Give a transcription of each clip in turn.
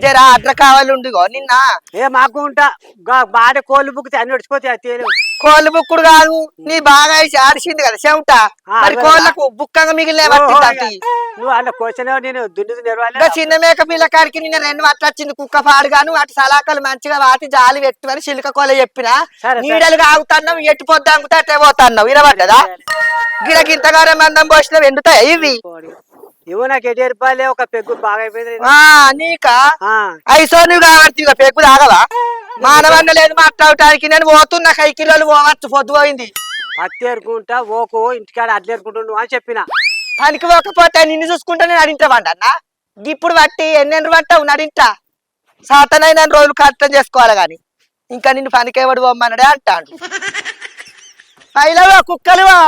జరా అడ్ర కావాలండిగో నిన్న ఏ మాకు ఉంటా బాడ కోళ్ళు బుక్కితే అన్ని నడిచిపోతాయి తేలు కోళ్ళు బుక్కుడు కాదు నీ బాగా ఆడిసింది కదా చెమట మరి కోళ్ళకు బుక్కగా మిగిలిన నువ్వు అన్న క్వశ్చన్ నేను దుండు నెరవాలి చిన్న మేక పిల్ల కాడికి నిన్న 2 వట్లు వచ్చింది కుక్క పాడుగాను అటు సలాకలు మంచిగా వాటి జాలి పెట్టుమని చిలుక కోళ్ళ చెప్పిన నీడలుగా ఆగుతున్నావు ఎట్టిపోద్ది అంగుతా అట్టే పోతున్నావు ఇరవడ్డదా గిడకింతగానే మందం పోసినవి ఎండుతాయి ఇవి ఇవ్వ నాకు 80 రూపాయలే ఒక పెగ్గు బాగా అయిపోయింది నీకా ఐసో నువ్వు కాబట్టి ఇక పెగ్గు తాగవా మానవన్న లేదు మాట్లాడటానికి నేను పోతున్నా కైకిలోలు పోవచ్చు పొద్దు పోయింది అత్తి ఏరుకుంటా ఓకో ఇంటికాడ అట్లా ఏరుకుంటుండు అని చెప్పిన పనికి పోకపోతే నిన్ను చూసుకుంటా నేను అడింటామంటన్నా ఇప్పుడు బట్టి ఎన్నెండు పట్టావు నడింటా సాతనైన రోజులు కష్టం చేసుకోవాలి గాని ఇంకా నిన్ను పనికి ఎవడు పోమ్మన్నాడే అంటాడు పైలవా కుక్కలువా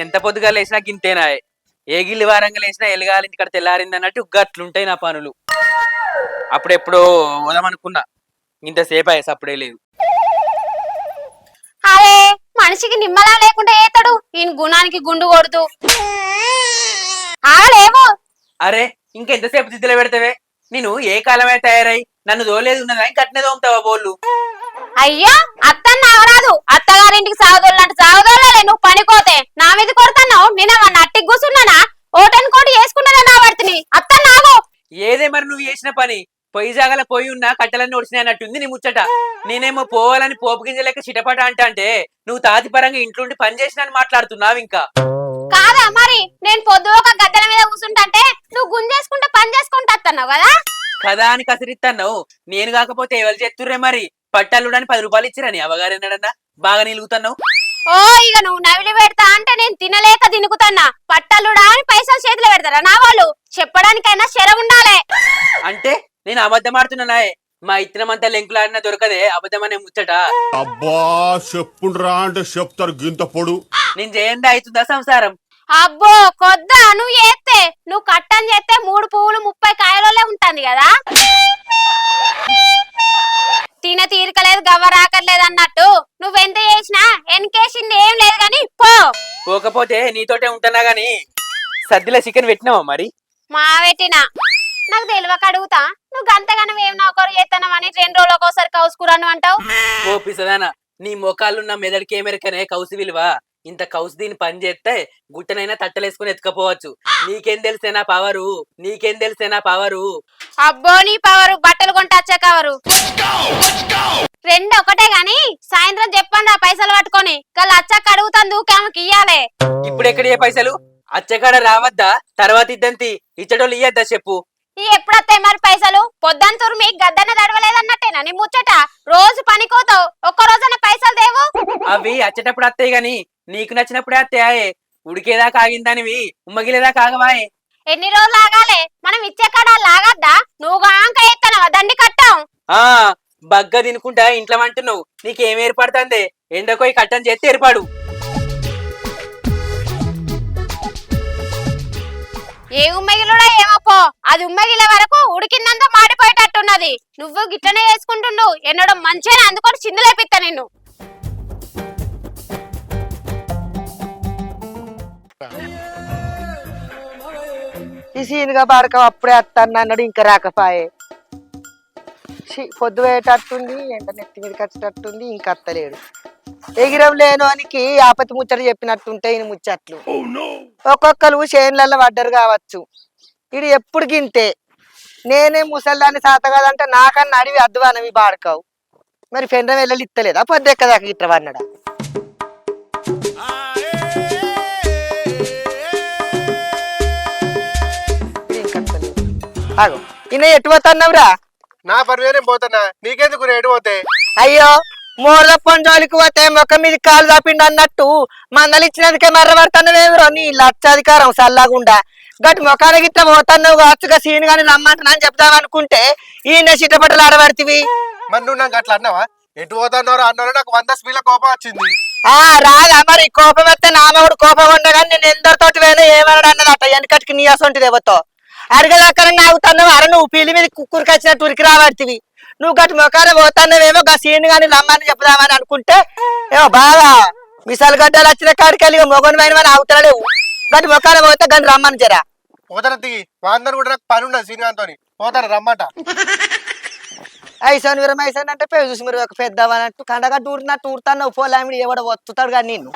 ఎంత పొద్దుగా లేచినా గింతేనా ఏ గిల్లి వారంగా లేచినా ఎలుగాలి ఇక్కడ తెల్లారింది అన్నట్టు గట్లుంటాయి నా పనులు అప్పుడెప్పుడో వదమనుకున్నా ఇంతసేపు అయ్యేసి అప్పుడే లేదు అరే మనిషికి నిమ్మలా లేకుండా ఏతాడు ఈయన గుణానికి గుండు కొడుతూ ఆగలేవు అరే ఇంకెంతసేపు దిద్దులో పెడతావే నేను ఏ కాలమే తయారై నన్ను దోలేదు ఉన్నదా కట్నే తోముతావా బోళ్ళు అయ్యా అత్తన్న అవరాదు అత్తగారింటికి సాగుదోళ్ళంటే సాగుదోళ్ళలే నువ్వు పనికోతే నా మీద కొడతాన్నావు నేనేమన్నా అట్టికి కూర్చున్నానా ఓటని కోటి వేసుకున్నానా నా భర్తని అత్త నాగు ఏదే మరి నువ్వు చేసిన పని పొయ్యి జాగల పోయి ఉన్నా కట్టెలన్నీ ఒడిచినాయి అన్నట్టుంది నీ ముచ్చట నేనేమో పోవాలని పోపు గింజలేక చిటపట అంటే నువ్వు తాతిపరంగా ఇంట్లోండి పని చేసినని మాట్లాడుతున్నావు ఇంకా కాదా మరి నేను పొద్దు ఒక గద్దెల మీద కూర్చుంటే నువ్వు గుంజేసుకుంటే పని చేసుకుంటా అత్తన్నావు కదా అని కసిరిత్తన్నావు నేను కాకపోతే ఎవరు చేస్తుర్రే మరి పట్టల్లుడని 10 రూపాయలు ఇచ్చిరని అవగారేనాడన్నా బాగా నిలుగుతున్నావు ఓ ఇక నువ్వు నవిలి పెడతా అంటే నేను తినలేక తినుకుతున్నా పట్టల్లుడా అని పైసలు చేతిలో పెడతారా నా వాళ్ళు చెప్పడానికైనా శర ఉండాలే అంటే నేను అబద్ధం ఆడుతున్నానాయే మా ఇత్తనమంతా లెంకులాడినా దొరకదే అబద్ధమనే ముచ్చట అబ్బా చెప్పుండ్రా అంటే చెప్తారు గింత పొడు నేను చేయండి అవుతుందా సంసారం అబ్బో కొద్దా నువ్వు చేస్తే నువ్వు కట్టని చేస్తే 3 పువ్వులు 30 కాయలే ఉంటుంది కదా తిన తీరికలేదు గవ్వ రాకర్లేదు అన్నట్టు నువ్వెంత చేసినా ఎన్కేసింది ఏం లేదు గాని పోకపోతే నీతోటే ఉంటున్నా గాని సద్దిలో చికెన్ పెట్టినావా మరి మా పెట్టినా నాకు తెలియక అడుగుతా నువ్వు గంతగానం ఏం నౌకరు చేస్తానమని 2 రోజులకు ఒకసారి కౌసుకురాను అంటావు ఓ పిసదానా నీ మోకాళ్ళున్న మెదడుకి ఏమెరకనే కౌసు విలువ ఇంత కౌసు దీని పని చేస్తే గుట్టనైనా తట్టలేసుకుని ఎత్తుకపోవచ్చు నీకేం తెలిసేనా పవరు అబ్బో నీ పవరు బట్టలు కొంట వచ్చే కవరు 2 ఒకటే గాని సాయంత్రం చెప్పండి ఆ పైసలు పట్టుకొని గల్ అచ్చక్క అడుగుతాను దూకేమకి ఇయ్యాలే ఇప్పుడు ఎక్కడ ఏ పైసలు అచ్చకాడ రావద్దా తర్వాత ఇద్దంతి ఇచ్చటోళ్ళు ఇయ్యద్దా చెప్పు ఎప్పుడొస్తాయి మరి పైసలు పొద్దంతూరు మీకు గద్దన దడవలేదన్నట్టేనా నీ ముచ్చట రోజు పనికోతావు ఒక్క రోజున పైసలు దేవు అవి అచ్చేటప్పుడు వస్తాయి గాని నీకు నచ్చినప్పుడే వస్తాయే ఉడికేదాకా ఆగిందానివి ఉమ్మగిలేదాకా ఆగవాయే ఎన్ని రోజులు ఆగాలే మనం ఇచ్చే కాడ లాగద్దా నువ్వు గాంక ఎత్తనవా దండి కట్టాం బగ్గ తినుకుంటా ఇంట్లో అంటున్నావు నీకేం ఏర్పడుతుంది ఎండకోయి కట్టని చేస్తే ఏర్పాడు ఏ ఉమ్మగిలుడా ఏమో పో అది ఉమ్మగిలే వరకు ఉడికిందంతా మాడిపోయేటట్టున్నది నువ్వు గిట్టనే చేసుకుంటుండు ఎన్నడం మంచిగా అందుకొని చిందులేపిస్తా నిన్ను ఈ సీనుగా బాడక అప్పుడే వస్తాను అన్నాడు ఇంకా రాకపాయే పొద్దు పోయేటట్టుంది ఎండ నెత్తి మీద కచ్చేటట్టుంది ఇంకా అత్తలేడు ఎగిరం లేనోనికి ఆపతి ముచ్చట చెప్పినట్టుంటే ఈయన ముచ్చట్లు ఒక్కొక్కరు చేనులలో పడ్డరు కావచ్చు ఇది ఎప్పుడు గింతే నేనే ముసల్దాన్ని సాత కదంటే నాకన్నా అడివి అద్దువానవి బాడకావు మరి పెండ్రం వెళ్ళి ఇత్తలేదా పొద్దెక్కదాకా ఇట్లా అన్నాడా ఆగో ఇన్న ఎటు పోతున్నావురా నా పని పోతున్నా నీకెందుకు రేటు పోతే అయ్యో మూల పంజోలికి పోతే మొక్క మీద కాలు చాపిండు అన్నట్టు మందలు ఇచ్చినందుకే మర్రబడుతున్నావేమో నీ లక్షాధికారం సల్లాగుండా గట్టి మొఖానికి ఇట్లా పోతున్నావు కావచ్చుగా సీన్ గాని రమ్మంటున్నా అని చెప్తావు అనుకుంటే ఈయన చిట్టపట్టలు ఆడబడితివి మరి నువ్వు నాకు అట్లా అన్నావా ఎటు పోతున్నారో అన్నారో నాకు 100 స్పీడ్ల కోపం వచ్చింది రాదా మరి కోపం వస్తే నామవుడు కోపం ఉండగాని నేను ఎందరితోటి పోయినా ఏమన్నాడు అన్నది అట్ట వెనకటికి నీ అసొంటిది ఎవతో అరగదక్కరంగా ఆగుతున్నావు అర నువ్వు పీలి మీద కుక్కురికి వచ్చినట్టు ఉరికి రాబడితివి నువ్వు గట్టి మొకాన పోతానేమో గా సీన్ గాని రమ్మని చెప్దామని అనుకుంటే ఏమో బాగా మిసాలు గడ్డలు వచ్చిన కాడికి వెళ్ళి మొగని పైన అవుతలేవు గట్టి మొకాన పోతే గని రమ్మని జరా పోతాను దిగి వాళ్ళందరూ కూడా నాకు పని ఉన్నది శ్రీనివాస్తో పోతాను రమ్మంట. ఐసాను విరమైసాను అంటే పేరు చూసి మీరు ఒక పెద్దవన్నట్టు కండగా టూరినట్టు ఊరుతాను పోలామిడి ఎవడ వస్తుతాడు కానీ నిన్ను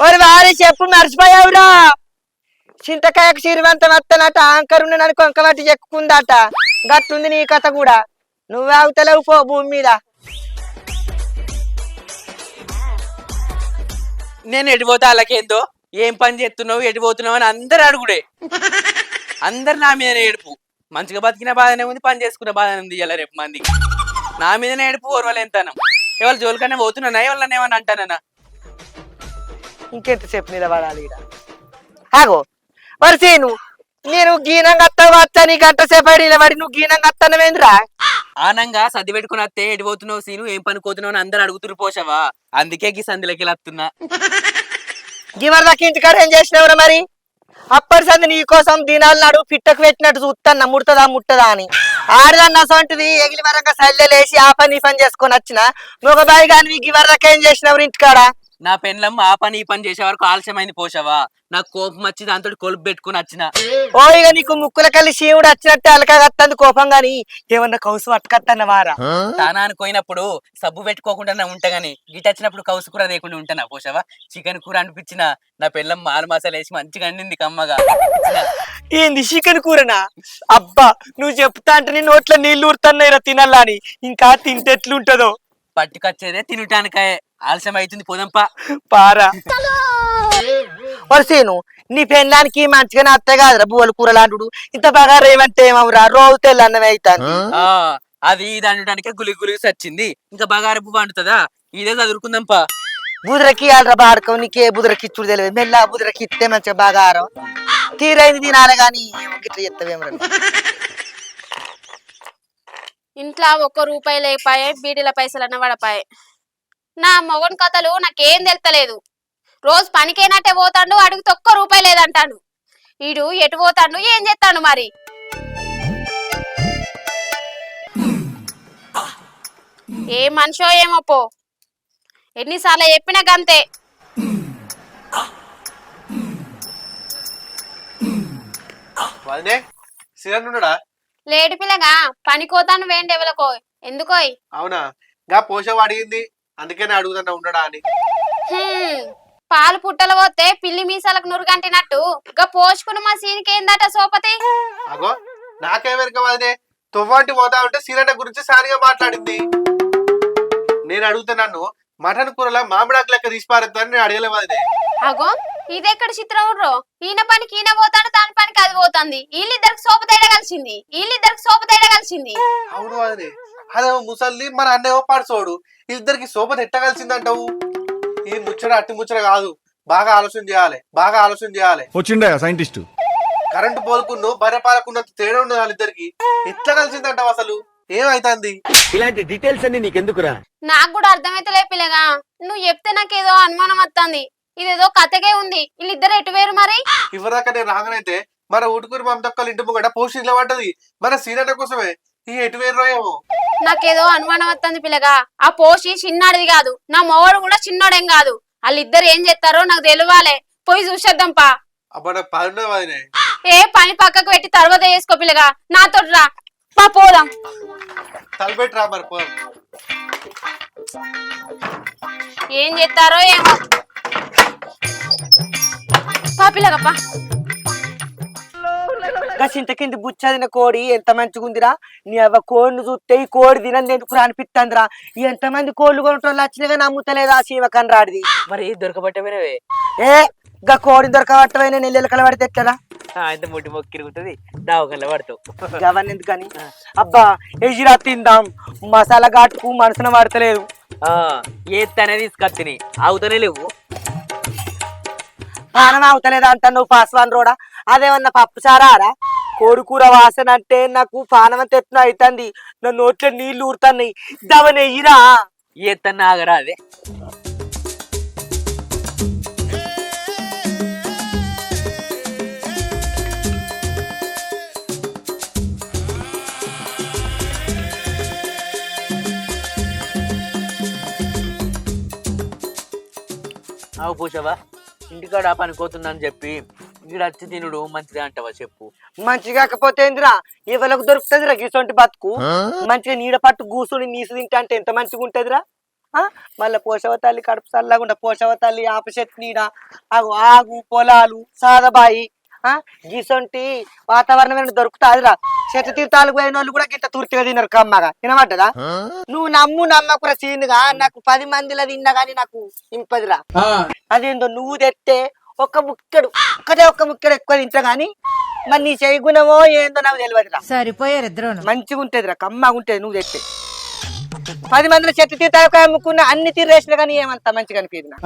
ఒరి వారి చెప్పు మర్చిపోయావురా చింతకాయకు సిరివంతం వస్తానట ఆంకర్ ఉండి నన్ను కొంకబట్టి చెక్కుందట గట్టుంది నీ కథ కూడా నువ్వే అవుతలేవు పో భూమి మీద. నేను ఎడిపోతా అలాకేందో ఏం పని చేస్తున్నావు ఎడిపోతున్నావు అని అందరు అడుగుడే. అందరు నా మీదనే ఏడుపు. మంచిగా బతికిన బాధనే ఉంది, పని చేసుకున్న బాధనే ఉంది. ఇలా రేపు మందికి నా మీదనే ఏడుపు ఓర్వలేంతాను. ఎవరు జోలికన్నా పోతున్నా ఎవరిని ఏమన్నా అంటానన్నా. ఇంకెంతసేపు నిలబడాలి ఈడ ఆగో వరిసేను నేను గీనంగా వస్తా నీ గంట సేపు నిలబడి నువ్వు గీనంగా వస్తానవేంద్రా ఆనంగా సర్ది పెట్టుకుని వస్తే ఎడిపోతున్నావు సీను ఏం పనుకోతున్నావు అని అందరు అడుగుతురు పోషవా. అందుకే గీ సందులకి వస్తున్నా. గివర్ దాకా ఇంటికాడ ఏం చేసినవరా మరి అప్పటి సంది నీ కోసం దినాలు నాడు పిట్టకు పెట్టినట్టు చూస్తాను ముడుతుందా ముట్టదా అని ఆడదాన్ని అసంటిది ఎగిలి వరంగా సల్లెలేసి ఆ పని ఈ పని చేసుకొని వచ్చిన నువ్వు బాయ్ కానీ గివర్ దాకా ఏం చేసినవరు ఇంటికాడ. నా పెన్లం ఆ పని ఈ పని చేసే వరకు ఆలస్యమైంది పోషవా. నాకు కోపం వచ్చి దాంతో కొలుపు పెట్టుకుని వచ్చిన. ఓ ఇక నీకు ముక్కుల కల్లి శివుడు వచ్చినట్టు అలకగత్తంది కోపం గాని ఏమన్నా కౌసు పట్టుకత్తన్న వారా తానానికి పోయినప్పుడు సబ్బు పెట్టుకోకుండా ఉంటా గాని గిట్ వచ్చినప్పుడు కౌసు కూర లేకుండా ఉంటానా పోషవా. చికెన్ కూర అనిపించిన నా పెళ్ళం మాలు మసాలా వేసి మంచిగా అండింది కమ్మగా. ఏంది చికెన్ కూరనా అబ్బా నువ్వు చెప్తా అంటే నీ నోట్లో నీళ్లు ఊరుతున్నాయిరా తినాలా అని ఇంకా తింటే ఎట్లుంటదో. పట్టుకొచ్చేదే తినటానికాయ ఆలస్యం అవుతుంది పోదంపా పారా వరసేను నీ పెళ్ళానికి మంచిగానే అత్తాయి కాదురా బువ్వల కూర లాంటి ఇంత బాగా రేమంటే ఏమవురా రోజు తెల్ల అన్నమే అవుతాను. అది ఇది అనడానికే గులి గులిసి వచ్చింది. ఇంకా బగార పువ్వు అంటుందా ఇదే చదువుకుందాంపా. బుదరకి ఆడరా బాడుకో నీకే బుదరకి ఇచ్చుడు తెలియదు మెల్ల బుదరకి ఇస్తే మంచిగా బాగారం తీరైంది తినాలి గాని గిట్ల చెప్తావేమరా. ఇంట్లో ₹1 లేపాయే బీడీల పైసలన్న పడపాయే. నా మొగన్ కథలు నాకేం తెలుతలేదు. రోజు పనికేనట్టే పోతాడు అడిగితే ₹1 లేదంటాడు. ఈడు ఎటు పోతాడు ఏం చేస్తాడు మరి. ఏ మనిషో ఏమో పో ఎన్నిసార్లు చెప్పినా గంతే. వదినే శ్రీరామ్ ఉన్నాడా? లేడు పిల్లగా పనికోతాను వేండి ఎవలకో ఎందుకోయ్. అవునా గా పోషవ అడిగింది అందుకనే అడుగుతున్నా ఉండడా అని. పాలు పుట్టలు పోతే పిల్లి మీసాలకు నురుగంటినట్టు గా పోసుకుని మా సీనికి ఏందట సోపతి. అగో నాకేమెరక వదినే తువ్వంటి పోతా ఉంటే సీరట గురించి సారిగా మాట్లాడింది. నేను అడుగుతున్నాను మటన్ కూరలో మామిడాకు లెక్క తీసిపారుతుందని నేను అడగలే వదినే. అగో ఇదెక్కడ చిత్రవుడ్రో ఈయన పనికి ఈయన పోతాడు దాని పనికి అది పోతుంది. వీళ్ళిద్దరికి సోప తేడా కలిసింది. అవును వదినే అదేమో ముసల్ది మన అన్నేమో పడుచోడు ఇద్దరికి సోపత ఎట్ట కలిసిందంటావు. ఈ ముచ్చట అట్టి ముచ్చట కాదు బాగా ఆలోచన చేయాలి. వచ్చిండే సైంటిస్ట్ కరెంటు పోలుకున్ను బర్రె పాలకున్నంత తేడా ఉన్నది వాళ్ళిద్దరికి ఎట్లా కలిసిందంటావు అసలు ఏమైతుంది. ఇలాంటి డీటెయిల్స్ అన్ని నీకెందుకురా? నాకు కూడా అర్థమైతలే పిల్లగా నువ్వు చెప్తే నాకేదో అనుమానం వస్తుంది. ఇదేదో కథకే ఉంది. వీళ్ళిద్దరు ఎటు వేరు మరి. ఇవరిదాకా నేను రాగానైతే మన ఊటుకూరి మమతక్కలు ఇంటి ముంగట పోస్ట్ నిలబడ్డది మన సీనట కోసమే. ఈ ఎటు వేరు ఏమో నాకేదో అనుమానం వస్తుంది పిల్లగా. ఆ పోషి చిన్నాడిది కాదు నా మొగడు కూడా చిన్నోడేం కాదు. వాళ్ళిద్దరు ఏం చేస్తారో నాకు తెలియాలే. పోయి చూసేద్దాంపా. అబ్బా నాకు పని ఉన్నది వదినే. ఏ పని పక్కకు పెట్టి తర్వాత చేసుకో పిల్లగా నాతో రా పా పోదాం. తలపెట్టి రా మరి పో. ఏం చేస్తారో ఏమో పా పిల్లగప్పా. చింత కింద బుచ్చదిన కోడి ఎంత మంచిగుందిరా నీ అవ్వ కోడిని చూస్తే ఈ కోడి తినంది ఎందుకు అనిపిస్తుందిరా. ఎంతమంది కోళ్ళు కొనటోళ్ళు వచ్చినా కానీ నమ్ముతలేదా సీమకన్ రాడిది. మరి దొరకబట్టమేనవే ఏ గా కోడిని దొరకబట్టమైన నెల్లెలు కలబడితే ఎట్లరా ఇంత ముట్టి మొక్కిరుగుతుంది దావకల్ల పడతావు. గవన్ ఎందుకని అబ్బా ఎజిరా తిందాం మసాలా ఘాటుకు మనసున పడతలేదు. ఏతనే తీసుకొచ్చిని అవుతనే లేవు. పానం అవుతలేదా అంట నువ్వు పాస్వాన్ రోడా అదేమన్నా పప్పు సారారా. కోడి కూర వాసన అంటే నాకు పానం అంత ఎత్తున అవుతుంది. నా నోట్లో నీళ్లు ఊరుతున్నాయి. దవనెయ్యిరా ఏతన్న ఆగరా అదే. అవు పోషవా ఇంటికాడ పనిపోతుందని చెప్పి ఇక్కడ వచ్చి తినుడు మంచిదే అంటావా చెప్పు. మంచి కాకపోతే ఏందిరా ఎవరికి దొరుకుతుందిరా గిసొంటి బతుకు. మంచిగా నీడ పట్టు కూసుని నీసు తింటా అంటే ఎంత మంచిగా ఉంటదిరా. మళ్ళా పోషవ తల్లి కడుపు చల్లకుండా పోషవ తల్లి ఆపచెట్టు నీడ ఆగు పొలాలు సాదబాయి గిసొంటి వాతావరణం దొరుకుతాదిరా. చెట్టు తీర్థాలకు పోయిన వాళ్ళు కూడా గిట్ట తుర్తిగా తిన్నారు కమ్మగా తినమంటదా. నువ్వు నమ్మకురా సీనుగా నాకు 10 మందిలో తిన్నా గానీ నాకు ఇంపదిరా. అదేందో నువ్వు తెస్తే ఒక్క ముక్కడు ఎక్కువ తింటా గానీ మరి నీ చేయి గుణమో ఏందో నాకు తెలియదురా. సరిపోయారు ఇద్దరు. మంచిగా ఉంటదిరా కమ్మగా ఉంటది నువ్వు తెస్తే. 10 మందిలో చెట్టు తీర్థాలకు అమ్ముకున్న అన్ని తీరేసినా కానీ ఏమంత మంచిగా అనిపించింది.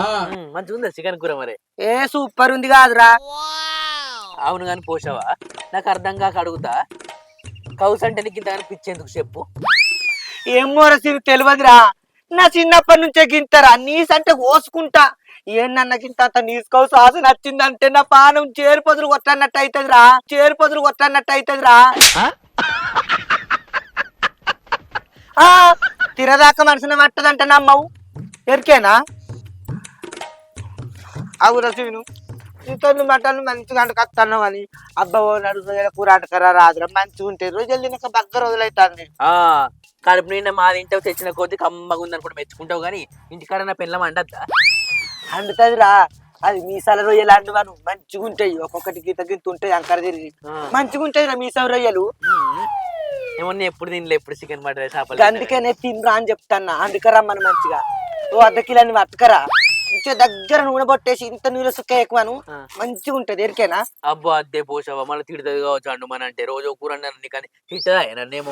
మంచిగా ఉందా చికెన్ కూర మరి? ఏ సూపర్ ఉంది కాదురా. అవును కానీ పోషవా నాకు అర్థం కాక అడుగుతా, కౌస్ అంటే నీకు ఇంత పిచ్చేందుకు చెప్పు. ఏమో రసీదు తెలియదురా. నా చిన్నప్పటి నుంచే గింతరా నీసంటే కోసుకుంటా. ఏమన్నా గింత అంత నీసుకో శ్వాస నచ్చిందంటే నా పానం చేరుపదులు కొట్టన్నట్టు అవుతుందిరా. తిరదాకా మనసున పట్టదంట నమ్మవు ఎరికేనా. అవు రసీను ఇంకొన్ని మటన్లు మంచిగా అంటకత్తన్నావు అని అబ్బాయి నడుగు కూర అంటకరా రాదురా మంచిగా ఉంటాయి. రోజులు తినక బగ్గ రోజులైతుంది. కడుపు నిండా మా ఇంటికి తెచ్చిన కొద్ది కమ్మగా ఉందని కూడా మెచ్చుకుంటావు కానీ ఇంటికాడ నా పిల్లం అంటద్దా? అంటుతుందిరా. అది మీసాల రొయ్యలు అంటువాను మంచిగా ఉంటాయి. ఒక్కొక్కటి గింత ఉంటాయి అంకర తిరిగి మంచిగా ఉంటాయిరా మీసాల రొయ్యలు. ఏమన్నా ఎప్పుడు తినలే ఎప్పుడు చికెన్ మటన్ చేపలు. అందుకనే తినరా అని చెప్తాన్నా. అందుకే రమ్మను మంచిగా 1/2 కిలోని పట్టుకరా. మంచిగా దగ్గర నూనె పొట్టేసి ఇంత నూనె సుక్క ఎక్కువను మంచిగా ఉంటది ఎరికేనా. అబ్బా అద్దే పోషవా మళ్ళీ తిడుతుంది కావచ్చు అండు మన అంటే రోజు కూర కానీ తిట్టదా నన్నేమో.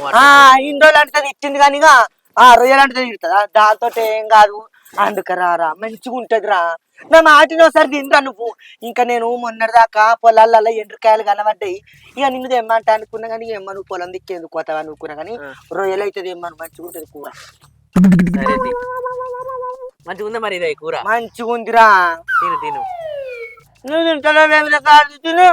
ఇన్ని రోజులు అంటే ఇచ్చింది కానీ రొయ్యలు అంటే తిడుతుందా? దాంతో ఏం కాదు అందుకరారా మంచిగా ఉంటదిరా. నా మాటిని ఒకసారి తింటా నువ్వు. ఇంకా నేను మొన్నటిదాకా పొలాలలో ఎండ్రకాయలు కనబడ్డాయి. ఇక నిన్ను తెమ్మంటా అనుకున్నా కానీ ఏమో నువ్వు పొలం దిక్కేందుకు పోతావా అనుకున్నా కానీ రొయ్యలు అవుతుంది ఏమన్నా మంచిగా ఉంటది కూర. మంచిగా ఉందా మరి ఇదే కూర? మంచిగా ఉందిరా. తిను నువ్వు తింటాను తింటున్నా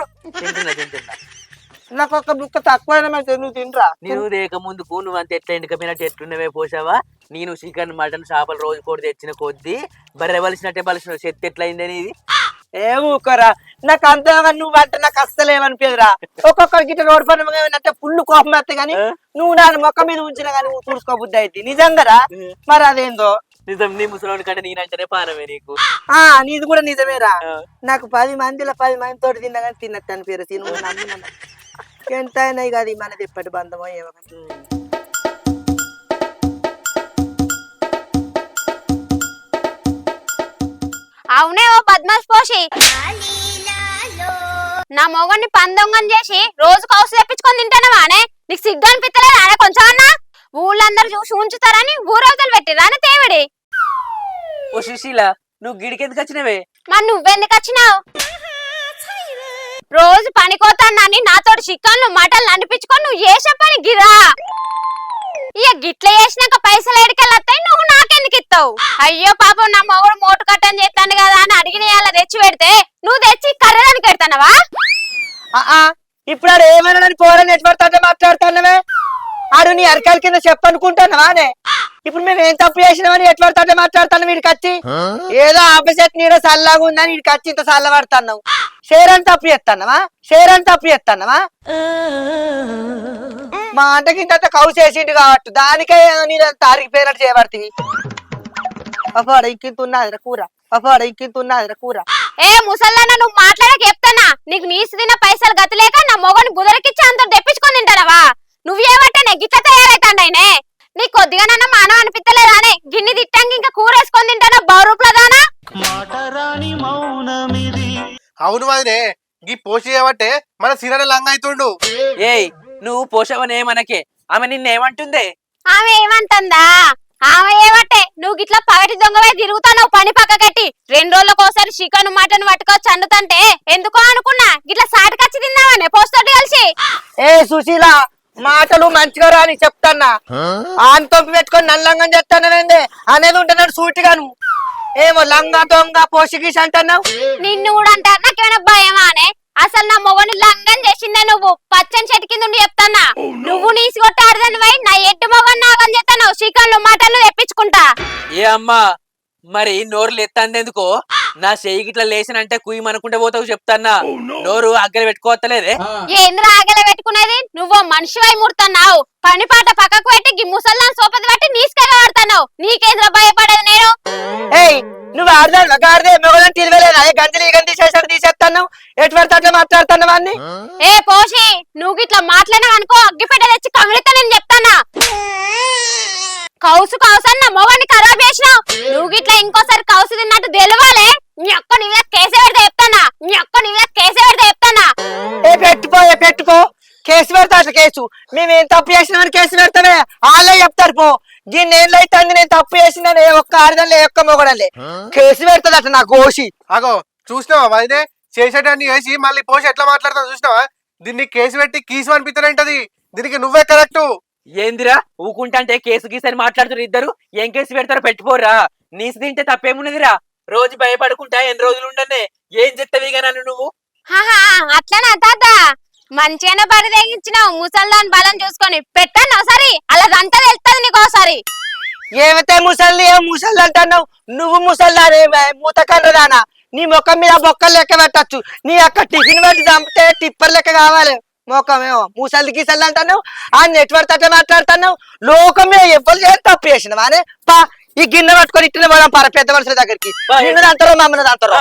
నాకు ఒక బుక్క తక్కువైనా మంచిగా నువ్వు తినరా. నువ్వు దేక ముందుకు నువ్వు అంత ఎట్లా ఎండుకపోయినట్టు ఎట్లున్నవే పోసావా. నేను చికెన్ మటన్ చేపలు రోజు కూడా తెచ్చిన కొద్దీ బర్రె బలిసినట్టే బలిసిన చెత్త ఎట్లయిందని ఇది. ఏ ఊకరా నాకు అంతగా నువ్వు అంటే నాకు అస్సలు ఏమనిపించదురా. ఒక్కొక్కరికి ఇట్లా రోడ్డు పని అంటే ఫుల్ కోపం వస్తాయి కానీ నువ్వు దాని మొక్క మీద ఉంచినా కానీ నువ్వు చూసుకోబుద్ది అయితే నిజంగారా. మరి అదేందో నిజం. నీ ముసలోని కంటే నేనంటేనే పానమే నీకు. నీది కూడా నిజమేరా. నాకు 10 మందిలో 10 మంది తోటి తిన్నా కానీ తిన్నట్టు అనిపించరు. తిను ఎంత అయినాయి కాదు మనది ఎప్పటి బంధమో ఏమో. అవునే ఓ బద్మాష్ పోషి, నా మొగన్ని పందొంగని చేసి రోజు కౌసు తెప్పించుకొని తింటానవానే. నీకు సిగ్గు అనిపించలేదు ఆడ కొంచెం అన్నా? ఊళ్ళందరూ చూసి ఉంచుతారని ఊరవతలు పెట్టిరాని తేవిడి. ఓ సుశీల నువ్వు గిడికెందుకు వచ్చినవే? మరి నువ్వెందుకు వచ్చినావు? రోజు పనికోతానని నాతోటి చికెన్లు మటన్లు అనిపించుకొని నువ్వు చేసే పని గిరా. ఇక గిట్ల చేసినాక పైసలు ఎడికెళ్ళొస్తాయి, నువ్వు నాకెందుకు ఇస్తావు? అయ్యో పాపం నా మొగుడు మోటు కట్టని చేస్తాను కదా అని అడిగిన అలా తెచ్చి పెడితే నువ్వు తెచ్చి కర్రదానికి పెడతానవా? ఇప్పుడు ఆడు ఏమైనా పోరని ఎట్పడతా మాట్లాడుతున్నావే. ఆడు నీ అరకాల కింద చెప్పనుకుంటున్నావా అనే. ఇప్పుడు మేము ఏం తప్పు చేసినామని ఎట్పడతా మాట్లాడుతున్నావు. వీడికి వచ్చి ఏదో ఆపోజిట్ నీడ చల్లగా ఉందని వీడికి వచ్చి ఇంత చల్ల పడుతున్నావు. షేరని తప్పు చేస్తున్నావా? మా అంటకి ఇంత కౌసు వేసిండు కాబట్టి దానికే నేను తారిగిపోయినట్టు చేయబడుతుంది. ఇంకింత ఉన్నదిరా కూర. ఏ ముసల్లన్న నువ్వు మాట్లాడక చెప్తానా? నీకు నీసు తిన్న పైసలు గతిలేక నా మొగని బుదరకిచ్చి అంత తెప్పించుకొని తింటానవా? నువ్వేమంటేనే గిట్ల తయారైతాండైనే. నీకు కొద్దిగానన్నా మానవ అనిపించలేదానే? గిన్నె తిట్టంగా ఇంకా కూర వేసుకొని తింటానా బౌరూపులదానా? అవును వదినే గీ పోషి చేయబట్టే మన సిరడ లంగ అవుతుండు. ఏయ్ నువ్వు పోషవనే మనకే. ఆమె నిన్నేమంటుందే? ఆమె ఏమంటుందా? ఆమె ఏమంటే నువ్వు గిట్లా పగటి దొంగవే తిరుగుతావు పని పక్క కట్టి. 2 రోజులకోసారి చికెన్ మటన్ పట్టుకొచ్చి అండుతంటే ఎందుకో అనుకున్నా గిట్లా సాటికొచ్చి తిన్నావనే పోస్తోటి కలిసి. ఏ సుశీల మాటలు మంచిగా రాని చెప్తాన్నా. ఆంతొంపి పెట్టుకొని నల్లంగా చెప్తానండి అనేది ఉంటున్నాడు సూటిగాను. ఏమో లంగా దొంగ పోషిగీష్ అంటున్నావు. నిన్ను కూడా అంటారు నాకేమైనా భయమా అనే? అసలు నా మొగని లంగం చేసిందే నువ్వు. పచ్చని చెట్టు కింద ఉండి చెప్తానా. నువ్వు నీసి కొట్టి ఆడదానివై నా ఎట్టు మొగని నాగని చెప్తాను. చికెన్లు మటన్లు తెప్పించుకుంటా. ఏ అమ్మా మరి నోరులు ఎత్తందెందుకో? నా చెయ్యి గిట్లా లేచినంటే కుయ్యమనుకుంటే పోతావు చెప్తాన్నా నోరు అగ్గర పెట్టుకోవత్తలేదే ఏంద్ర ఆగల పెట్టుకునేది నువ్వు మనిషివై ముడుతున్నావు పని పాట పక్కకు పెట్టి ముసల్దాన్ సోపతి పెట్టి నీసుకగా వాడుతున్నావు నీకేంద్ర భయపడేది నేను ఏయ్ నువ్వు ఆడదా గాడిదే మొగలని తెలియలేదు అదే గంజలు గంజి చేసాడు తీసేస్తాను ఎటువంటి అట్లా మాట్లాడుతున్నావు అన్ని ఏ పోషి నువ్వు ఇట్లా మాట్లాడినావు అనుకో అగ్గిపెట్ట తెచ్చి కమిలితే నేను చెప్తానా కౌసు కౌసన్న మొగని ఖరాబ్ చేసినావు నువ్వు ఇట్లా ఇంకోసారి కౌసు తిన్నట్టు తెలవాలే నీ ఒక్క నీ మీద కేసు పెడితే చెప్తానా నీ ఒక్క నీ మీద కేసు పెడితే చెప్తానా పెట్టుకో కేసు పెడతా అట్లా కేసు మేమేం తప్పు చేసినామని కేసు పెడతానే వాళ్ళే చెప్తారు పో దీన్ని ఏం అయితే నేను తప్పు చేసినాను ఏ ఒక్క ఆడదాలే ఏ ఒక్క మొగడలే కేసు పెడతాది అట్లా నా గోషి అగో చూసినావా వదినే చేసేటాన్ని వేసి మళ్ళీ పోసి ఎట్లా మాట్లాడతావు చూసినావా దీన్ని కేసు పెట్టి కీసు అనిపిస్తానంటది దీనికి నువ్వే కరెక్ట్ ఏందిరా ఊకుంటే కేసు గీసని మాట్లాడుతున్నారు ఇద్దరు ఏం కేసు పెడతారో పెట్టిపోరా నీసు తింటే తప్పేమున్నదిరా రోజు భయపడుకుంటా ఎన్ని రోజులు ఉండనే ఏం చెప్తావిగా నన్ను నువ్వు అట్లనా తాత మంచిగానే బరి తెగించినావు ముసల్దాన్ బలం చూసుకొని పెట్టాను ఒకసారి అలాగంతా వెళ్తాది నీకు ఒకసారి ఏమైతే ముసల్ది ఏం ముసల్ది అంటున్నావు నువ్వు ముసల్దానే మూతకర్రదానా నీ ముఖం మీద బొక్కలు లెక్క పెట్టచ్చు నీ అక్క టిఫిన్ పెట్టి చంపితే టిప్పర్ లెక్క కావాలి మోకమేమో ముసల్ది గిసల్ది అంటున్నావు ఆ నెట్వర్క్ అట్లా మాట్లాడుతున్నావు లోకమే ఎవ్వరు చేసి తప్పు చేసిన వానే పా ఈ గిన్నె పట్టుకొని ఇట్టిన పోదాం పర పెద్ద మనుషుల దగ్గరికి నిన్నది అంటారో మమ్మల్ని అంటారో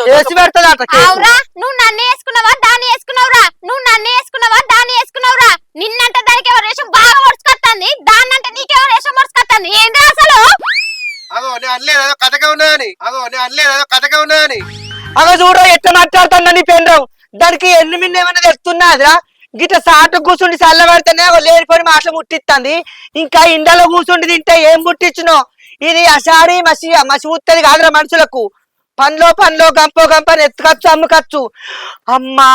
వేసి పెడతాది అట్లా అవురా నువ్వు నన్ను వేసుకున్నావా దాన్ని వేసుకున్నావురా నువ్వు నన్ను వేసుకున్నావా దాన్ని వేసుకున్నావురా నిన్నంటే దానికి ఎవరు వేషం బాగా ఒడుచుకొస్తుంది దాన్నంటే నీకెవరు వేషం ఒడుచుకొస్తుంది ఏంటి అసలు అగో నేను అనలేదో కథగా ఉన్నా అని అగ చూడ ఎట్లా మాట్లాడుతున్నా నీ పెండ్రావు దానికి ఎన్ని మిన్న ఏమన్నా తెస్తున్నాదిరా గిట్ల సాటు కూర్చుండి చల్లబడితేనే లేనిపోయి మాటలు ముట్టిస్తుంది ఇంకా ఇండలో కూర్చుండి తింటే ఏం ముట్టించునో ఇది అషాడి మసి ఉత్తది కాదురా మనుషులకు పనిలో గంపని ఎత్తుకచ్చు అమ్ముకచ్చు అమ్మా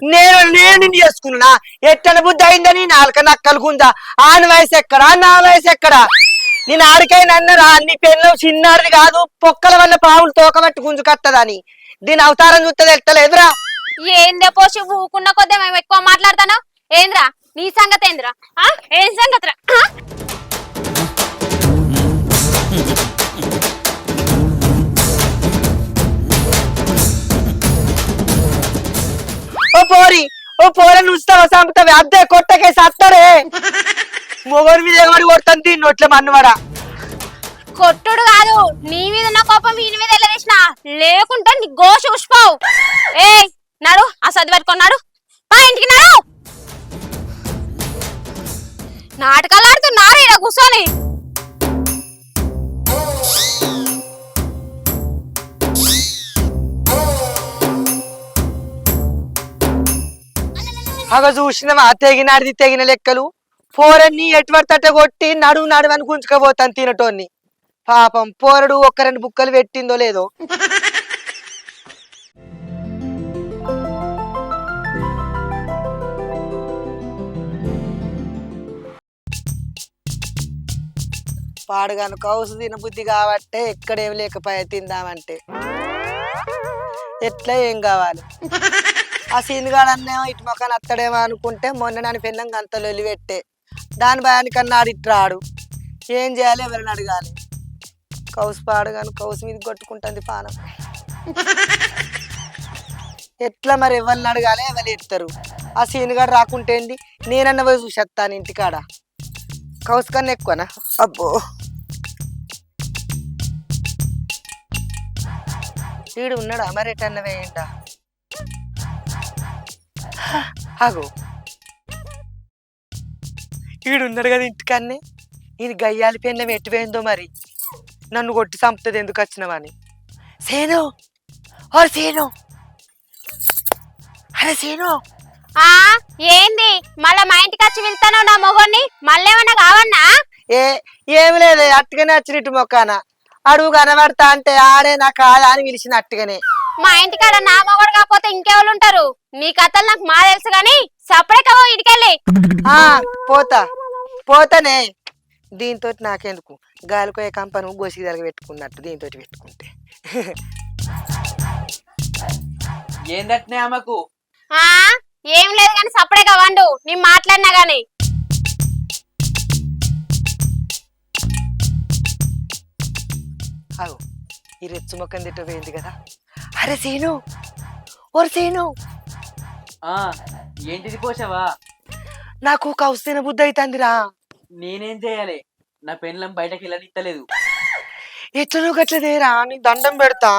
నేను చేసుకున్నా ఎట్టన బుద్ధి అయిందని నాలుక నక్కలు గుందా ఆని వయసు ఎక్కడా నా వయసు ఎక్కడా నేను ఆడికైనా అన్నరా నీ పెన్ను చిన్నారిది కాదు పొక్కల వల్ల పావులు తోకబట్టి గుంజుకత్తదని దీని అవతారం చూస్తే ఎట్టలేదురా ఏందే పోసి ఊకున్న కొద్ది మేము ఎక్కువ మాట్లాడతాను ఏంద్రా నీ సంగతి ఏంద్రా ఏం సంగతి ఓ పోరి నుస్తావా చంపుతావే అద్దే కొట్టకేసి అత్తరే మొగరి మీద ఎవరు కొడుతుంది దీన్ని నోట్ల మన్నవాడా కొట్టుడు కాదు నీ మీద ఉన్న కోపం వీని మీద వెళ్ళదీసిన లేకుంటే నీ గోష ఉష్పావు ఏ నాడు ఆ సర్ది పెట్టుకున్నాడు పా ఇంటికి నాడు నాటకాలు ఆడుతున్నారు ఇక్కడ కూర్చొని అగ చూసినవా తెగినాడిది తెగిన లెక్కలు పోరన్ని ఎటువంటి తట్ట కొట్టి నడువు అని గుంజుకపోతాను తినటోన్ని పాపం పోరడు ఒక్క రెండు బుక్కలు పెట్టిందో లేదో పాడుగాను కౌసు తిన బుద్ధి కాబట్టే ఎక్కడేం లేకపోయా తిందామంటే ఎట్లా ఏం కావాలి ఆ సీన్గాడన్నేమో ఇటు మొక్కని అత్తడేమో అనుకుంటే మొన్న నన్ను పెళ్ళం గంతలు వెళ్ళిపెట్టే దాని భయానికన్నా ఆడిట్టు రాడు ఏం చేయాలి ఎవరిని అడగాలి కౌసు పాడుగాను కౌసు మీద కొట్టుకుంటుంది పానం ఎట్లా మరి ఎవరిని అడగాలి ఎవరు ఎత్తారు ఆ సీన్గాడు రాకుంటేంది నేనన్న పోయి చూసేస్తాను ఇంటికాడ కౌసు కన్నా ఎక్కువనా అబ్బో వీడు ఉన్నాడా మరి ఎటన్న వేయంట ఆగో వీడున్నాడు కదా ఇంటికన్నే ఇది గయ్యాలి పెన్నం ఎట్టువేందో మరి నన్ను కొట్టి చంపుతుంది ఎందుకు వచ్చినవని సేను ఓ సేను అరే సేను ఏంది మళ్ళా మా ఇంటికి వచ్చి వెళ్తాను నా మొగోని మళ్ళీ ఏమన్నా కావన్నా ఏమి లేదు అట్టుగానే వచ్చినట్టు మొక్కాన అడుగు కనబడతా అంటే ఆడే నా కాదా అని పిలిచినట్టుగానే మా ఇంటికాడ నా మొగడు కాకపోతే ఇంకెవరు ఉంటారు నీ కథలు నాకు మా తెలుసు గాని సపరేట్గా ఇంటికెళ్ళి పోతానే దీంతో నాకెందుకు గాలికోయే కంపను గోసికి తలగ పెట్టుకున్నట్టు దీంతో పెట్టుకుంటే ఏందట్నే ఆమెకు ఏం లేదు కానీ సపరేట్గా వండు నేను మాట్లాడినా గాని అవు ఈ రెచ్చు మొక్కం తిట్ట పోయింది కదా. అరే సీను, ఓర్ సీను, ఆ ఏంటిది పోసావా? నాకు కౌసు తిన బుద్ధి అవుతుందిరా. నేనేం చేయాలి? నా పెళ్ళం బయటకి వెళ్ళనిత్తలేదు. ఎట్లనో గట్లదేరా, నీ దండం పెడతా.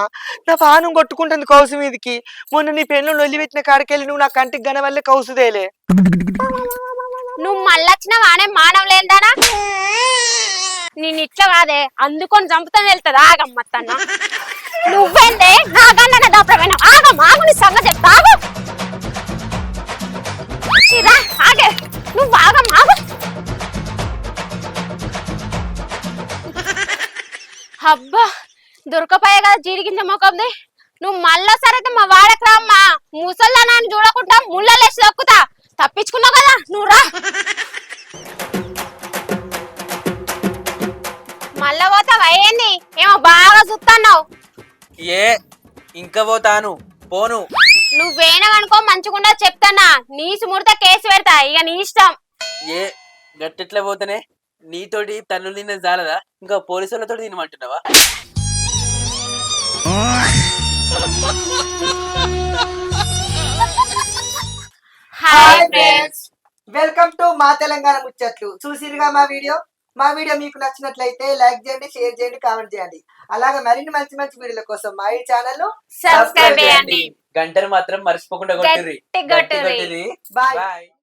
నా పానం కొట్టుకుంటుంది కౌసు మీదకి. మొన్న నీ పెన్ను నొల్లిపెట్టిన కాడికెళ్ళి నువ్వు నా కంటికి గన వల్లే కౌసుదేలే. నువ్వు మళ్ళొచ్చిన వానే మానవ లేదానా? నేను ఇట్లా కాదే అందుకొని చంపుతాను వెళ్తుంది. ఆగమ్మత్తన్న నువ్వేందే నాగన్న దాపడమైన ఆగం ఆగు, నీ సంగతి చెప్తా ఆగు. చిరా ఆగే, నువ్వు ఆగం ఆగు. అబ్బా దొరకపోయా కదా జీడిగింజ మొకంది. నువ్వు మళ్ళా సరైతే మా వాడకు రామ్మా. ముసల్లాన్ని చూడకుండా ముళ్ళలేసి దొక్కుతా. తప్పించుకున్నావు కదా నువ్వు రా. మళ్ళా పోతావా ఏంది? ఏమో బాగా చూస్తున్నావు. ఏ ఇంకా పోతాను పోను. నువ్వేనవనుకో మంచిగుండా చెప్తానా. నీసు ముడితే కేసు పెడతా, ఇక నీ ఇష్టం. ఏ గట్టెట్లా పోతానే? నీతోటి తన్నులు తిన్నది చాలదా? ఇంకా పోలీసు వాళ్ళతో తినమంటున్నావా? హాయ్ ఫ్రెండ్స్, వెల్కమ్ టు మా తెలంగాణ ముచ్చట్లు. చూసిరుగా మా వీడియో మీకు నచ్చినట్లయితే లైక్ చేయండి, షేర్ చేయండి, కామెంట్ చేయండి. అలాగే మరిన్ని మంచి మంచి వీడియోల కోసం మా ఈ ఛానల్ ను సబ్స్క్రైబ్ చేయండి. గంటను మాత్రం మర్చిపోకుండా కొట్టిర్రి. గట్టి కొట్టుర్రి. బాయ్. బాయ్.